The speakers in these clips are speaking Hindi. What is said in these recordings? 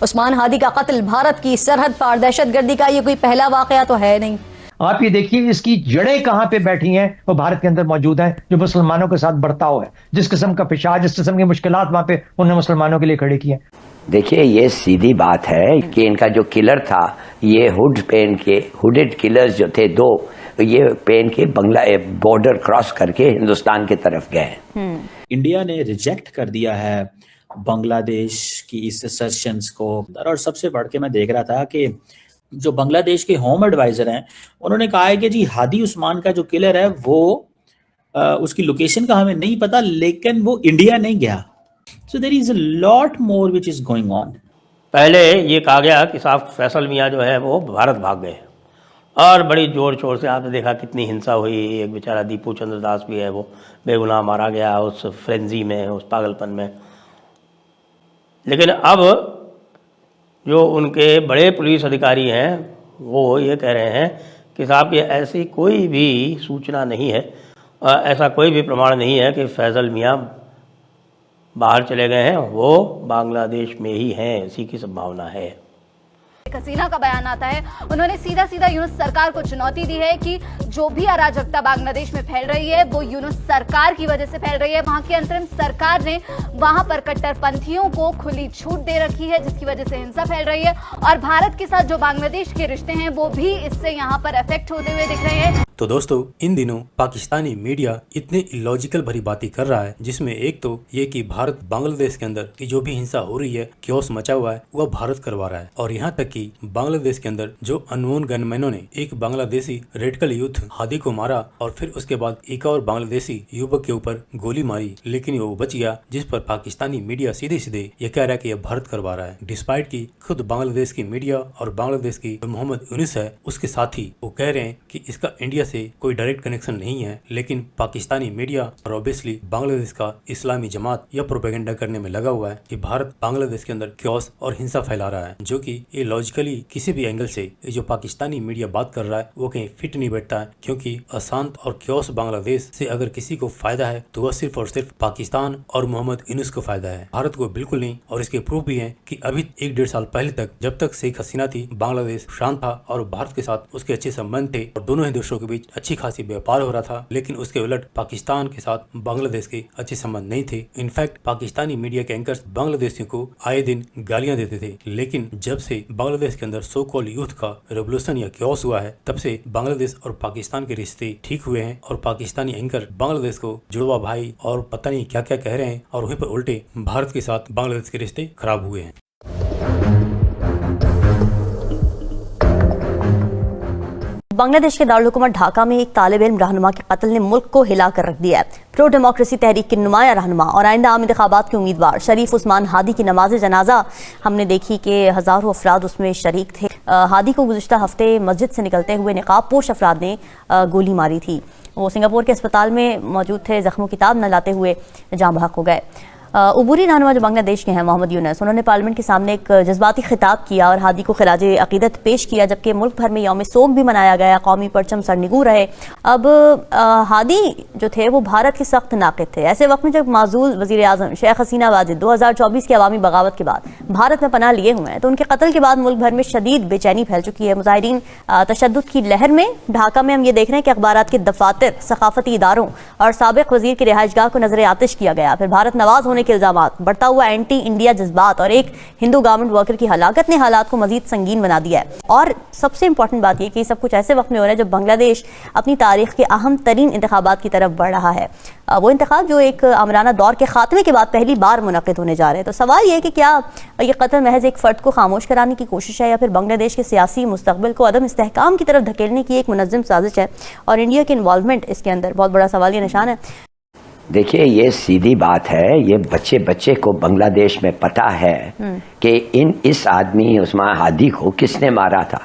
उस्मान हादी का कत्ल भारत की सरहद पार दहशतगर्दी का ये कोई पहला वाकया तो है नहीं। आप ये देखिए इसकी जड़ें कहां पे बैठी हैं, वो भारत के अंदर मौजूद हैं, जो मुसलमानों के साथ बर्ताव है, जिस किस्म का पेशाब, जिस किस्म की मुश्किलात वहां पे उन्होंने मुसलमानों के लिए खड़ी की है। देखिए ये सीधी बात है कि इनका जो किलर था, ये हुड पहन के, हुडेड किलर्स जो थे दो, ये पहन के बंगला बॉर्डर क्रॉस करके हिंदुस्तान की तरफ गए। इंडिया ने रिजेक्ट कर दिया है बांग्लादेश की इस असर्शंस को। और सबसे बढ़ के मैं देख रहा था कि जो बांग्लादेश के होम एडवाइजर हैं, उन्होंने कहा है कि जी हादी उस्मान का जो किलर है वो उसकी लोकेशन का हमें नहीं पता, लेकिन वो इंडिया नहीं गया। So there is a lot more which is going on. पहले ये कहा गया कि साहब फैसल मियाँ जो है वो भारत भाग गए, और बड़ी जोर शोर से आपने देखा कितनी हिंसा हुई। एक बेचारा दीपू चंद्र दास भी है, वो बेगुनाह मारा गया उस फ्रेंजी में, उस पागलपन में। लेकिन अब जो उनके बड़े पुलिस अधिकारी हैं वो ये कह रहे हैं कि साहब ये ऐसी कोई भी सूचना नहीं है, ऐसा कोई भी प्रमाण नहीं है कि फैसल मियाँ बाहर चले गए हैं, वो बांग्लादेश में ही हैं, इसी की संभावना है। हसीना का बयान आता है, उन्होंने सीधा सीधा यूनुस सरकार को चुनौती दी है कि जो भी अराजकता बांग्लादेश में फैल रही है वो यूनुस सरकार की वजह से फैल रही है। वहां की अंतरिम सरकार ने वहां पर कट्टरपंथियों को खुली छूट दे रखी है, जिसकी वजह से हिंसा फैल रही है। और भारत के साथ जो बांग्लादेश के रिश्ते हैं वो भी इससे यहाँ पर अफेक्ट होते हुए दिख रहे हैं। तो दोस्तों, इन दिनों पाकिस्तानी मीडिया इतने इलॉजिकल भरी बातें कर रहा है, जिसमें एक तो ये कि भारत बांग्लादेश के अंदर की जो भी हिंसा हो रही है, क्योस मचा हुआ है, वह भारत करवा रहा है। और यहाँ तक कि बांग्लादेश के अंदर जो अननोन गनमैनों ने एक बांग्लादेशी रेडिकल यूथ हादी को मारा और फिर उसके बाद एक और बांग्लादेशी युवक के ऊपर गोली मारी, लेकिन वो बच गया, जिस पर पाकिस्तानी मीडिया सीधे सीधे ये कह रहा है कि यह भारत करवा रहा है। डिस्पाइट की खुद बांग्लादेश की मीडिया और बांग्लादेश की मोहम्मद यूनुस है उसके साथ ही वो कह रहे हैं कि इसका इंडिया से कोई डायरेक्ट कनेक्शन नहीं है, लेकिन पाकिस्तानी मीडिया और ऑब्वियसली बांग्लादेश का इस्लामी जमात यह प्रोपेगेंडा करने में लगा हुआ है कि भारत बांग्लादेश के अंदर क्योस और हिंसा फैला रहा है, जो कि ये लॉजिकली किसी भी एंगल से ये जो पाकिस्तानी मीडिया बात कर रहा है वो कहीं फिट नहीं बैठता है। क्योंकि अशांत और क्योस बांग्लादेश से अगर किसी को फायदा है तो वह सिर्फ और सिर्फ पाकिस्तान और मोहम्मद यूनुस को फायदा है, भारत को बिल्कुल नहीं। और इसके प्रूफ भी है कि अभी 1-1.5 साल पहले तक, जब तक शेख हसीना थी, बांग्लादेश शांत था और भारत के साथ उसके अच्छे संबंध थे और दोनों ही देशों के बीच अच्छी खासी व्यापार हो रहा था। लेकिन उसके उलट पाकिस्तान के साथ बांग्लादेश के अच्छे संबंध नहीं थे। इनफैक्ट पाकिस्तानी मीडिया के एंकर्स बांग्लादेशियों को आए दिन गालियां देते थे। लेकिन जब से बांग्लादेश के अंदर सो कॉल्ड यूथ का रेवोल्यूशन या क्योस हुआ है, तब से बांग्लादेश और पाकिस्तान के रिश्ते ठीक हुए हैं और पाकिस्तानी एंकर बांग्लादेश को जुड़वा भाई और पता नहीं क्या क्या कह रहे हैं, और वहीं पर उल्टे भारत के साथ बांग्लादेश के रिश्ते खराब हुए हैं। बांग्लादेश के दारुल हुकूमत ढाका में एक तालिब इल्म रहनुमा के कत्ल ने मुल्क को हिला कर रख दिया है। प्रो डेमोक्रेसी तहरीक के नुमाया रहनुमा और आइंदा आम इंतखाबात के उम्मीदवार शरीफ उस्मान हादी की नमाज जनाजा हमने देखी कि हज़ारों अफराद उसमें शरीक थे। हादी को गुज़िश्ता हफ्ते मस्जिद से निकलते हुए निकाब पोश अफराद ने गोली मारी थी। वो सिंगापुर के अस्पताल में मौजूद थे, जख्मों की ताब न लाते हुए जाँ बहक हो गए। उबूरी रहनुमा जो बांग्लादेश के हैं मोहम्मद यूनुस, उन्होंने पार्लियामेंट के सामने एक जज्बाती खिताब किया और हादी को खिराज अकीदत पेश किया, जबकि मुल्क भर में यौम सोग भी मनाया गया, कौमी परचम सरनिगू रहे। अब हादी जो थे वो भारत के सख्त नाक़िद थे। ऐसे वक्त में जब माजूल वज़ीर आज़म शेख हसीना वाजिद 2024 की अवामी बगावत के बाद भारत में पनाह लिए हुए हैं, तो उनके कत्ल के बाद मुल्क भर में शदीद बेचैनी फैल चुकी है। मुजाहिरीन तशद्दुद की लहर में ढाका में हम ये देख रहे हैं कि अखबारात के दफातर, सकाफती इदारों और साबिक वज़ीर की रिहाइशगाह को नजर आतिश किया गया। फिर भारत नवाज होने के इल्जामात, बढ़ता हुआ एंटी इंडिया जज्बात और एक हिंदू गवर्नमेंट वर्कर की हलाकत ने हालात को मजीद संगीन बना दिया है। और सबसे इंपॉर्टेंट बात यह कि सब कुछ ऐसे वक्त में हो रहा है जब बांग्लादेश अपनी तारीख के अहम तरीन इंतखाबात की तरफ बढ़ रहा है। वो इंतखाब जो एक आमराना दौर के खात्मे के बाद पहली बार मुनक़िद होने जा रहे हैं। तो सवाल यह है कि क्या ये कत्ल महज एक फ़र्द को खामोश कराने की कोशिश है, या फिर बांग्लादेश के सियासी मुस्तक़बिल को अदम इस्तेहकाम की तरफ धकेलने की एक मुनज़्ज़म साजिश है, और इंडिया के इन्वॉल्वमेंट इसके अंदर बहुत बड़ा सवाल ये निशान है। देखिए ये सीधी बात है, ये बच्चे बच्चे को बांग्लादेश में पता है कि इस आदमी उस्मान हादी को किसने मारा था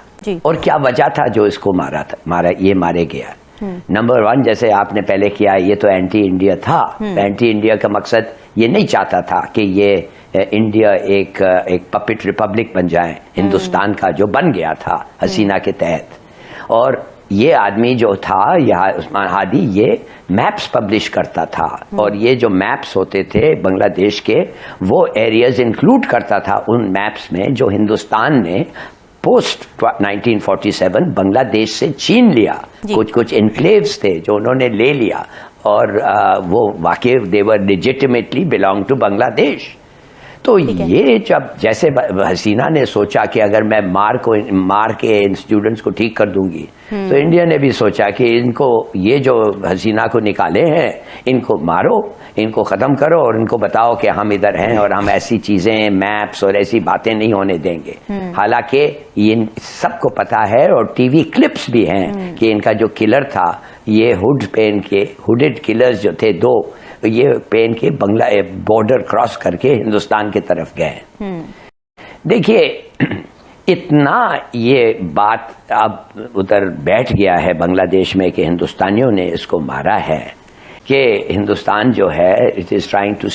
और क्या वजह था जो इसको मारे गया। नंबर 1, जैसे आपने पहले किया, ये तो एंटी इंडिया था। एंटी इंडिया का मकसद ये नहीं चाहता था कि ये इंडिया एक पपेट रिपब्लिक बन जाए, हिंदुस्तान का जो बन गया था हसीना के तहत। और ये आदमी जो था, यह उस्मान हादी, ये मैप्स पब्लिश करता था और ये जो मैप्स होते थे बांग्लादेश के, वो एरियाज इंक्लूड करता था उन मैप्स में जो हिंदुस्तान ने पोस्ट 1947 बांग्लादेश से छीन लिया। कुछ इनक्लेव्स थे जो उन्होंने ले लिया और वो वाकई देवर लेजिटिमेटली बिलोंग टू बांग्लादेश। तो ये जब जैसे हसीना ने सोचा कि अगर मैं मार के इन स्टूडेंट्स को ठीक कर दूंगी, तो इंडिया ने भी सोचा कि इनको, ये जो हसीना को निकाले हैं, इनको मारो, इनको खत्म करो और इनको बताओ कि हम इधर हैं और हम ऐसी चीजें, मैप्स और ऐसी बातें नहीं होने देंगे। हालांकि इन सबको पता है और टीवी क्लिप्स भी हैं कि इनका जो किलर था, ये हुड पहन के, हुडेड किलर्स जो थे दो, ये पहन के बंगला बॉर्डर क्रॉस करके हिंदुस्तान की तरफ गए। देखिए, इतना ये बात अब उधर बैठ गया है बांग्लादेश में कि हिंदुस्तानियों ने इसको मारा है कि हिंदुस्तान जो है, it is trying to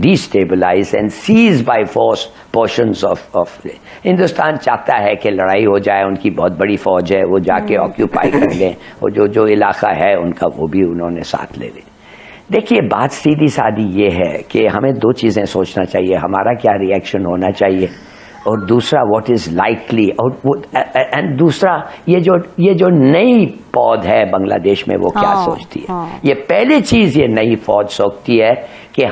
destabilise and seize by force portions of Hindustan चाहता है कि लड़ाई हो जाए, उनकी बहुत बड़ी फौज है, वो जाके ऑक्यूपाई कर लें और जो इलाका है उनका वो भी उन्होंने साथ ले लें। देखिए, बात सीधी सादी ये है कि हमें दो चीजें सोचना चाहिए, हमारा क्या रिएक्शन होना चाहिए और दूसरा व्हाट इज लाइकली, और एंड दूसरा ये जो नई फौज है बांग्लादेश में वो क्या सोचती है। ये पहली चीज ये नई फौज सोचती है कि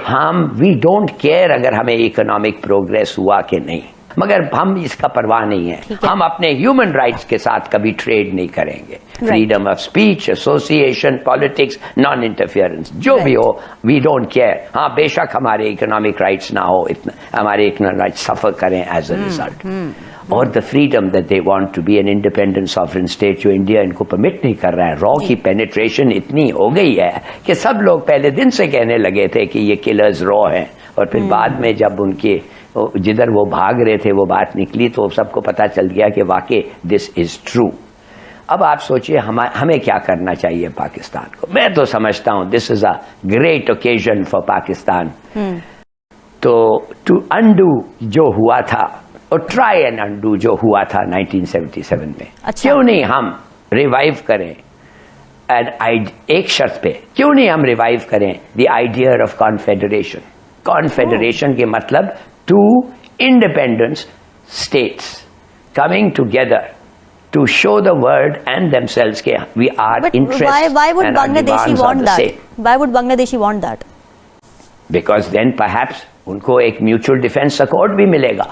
वी डोंट केयर अगर हमें इकोनॉमिक प्रोग्रेस हुआ कि नहीं, मगर हम इसका परवाह नहीं है, हम अपने ह्यूमन राइट्स के साथ कभी ट्रेड नहीं करेंगे। Freedom of speech, association, politics, non interference, जो भी हो, वी डोंट केयर। हाँ, बेशक हमारे इकोनॉमिक राइट्स ना हो, इतना हमारे इकोनॉमिक राइट्स सफर करें एज अ रिजल्ट, और the freedom that they want to be an independent sovereign state, जो इंडिया इनको परमिट नहीं कर रहा है। रॉ की पेनिट्रेशन इतनी हो गई है कि सब लोग पहले दिन से कहने लगे थे कि ये किलर्स रॉ हैं, और फिर बाद में जब उनके जिधर वो भाग रहे थे वो बात निकली तो सबको पता चल गया कि वाकई दिस इज ट्रू। अब आप सोचिए हमें क्या करना चाहिए पाकिस्तान को। मैं तो समझता हूं this is a great occasion for Pakistan तो टू अंडू जो हुआ था, और ट्राई एंड अंडू जो हुआ था 1977 में। क्यों नहीं हम रिवाइव करें, एंड एक शर्त पे, क्यों नहीं हम रिवाइव करें the idea of confederation. Confederation के मतलब two independent states coming together to show the world and themselves that we are interested. Why would Bangladeshi want that? Why would Bangladeshi want that? Because then perhaps उनको एक म्यूचुअल डिफेंस अकॉर्ड भी मिलेगा।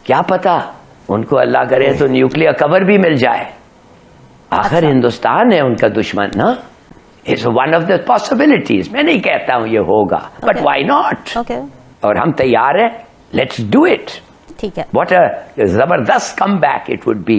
क्या पता, उनको अल्लाह करे तो न्यूक्लियर कवर भी मिल जाए। आखिर हिंदुस्तान है उनका दुश्मन ना। It's one of the possibilities. मैं नहीं कहता हूं ये होगा, but why not? Okay. और हम तैयार हैं, let's do it. ठीक है। What a जबरदस्त comeback it would be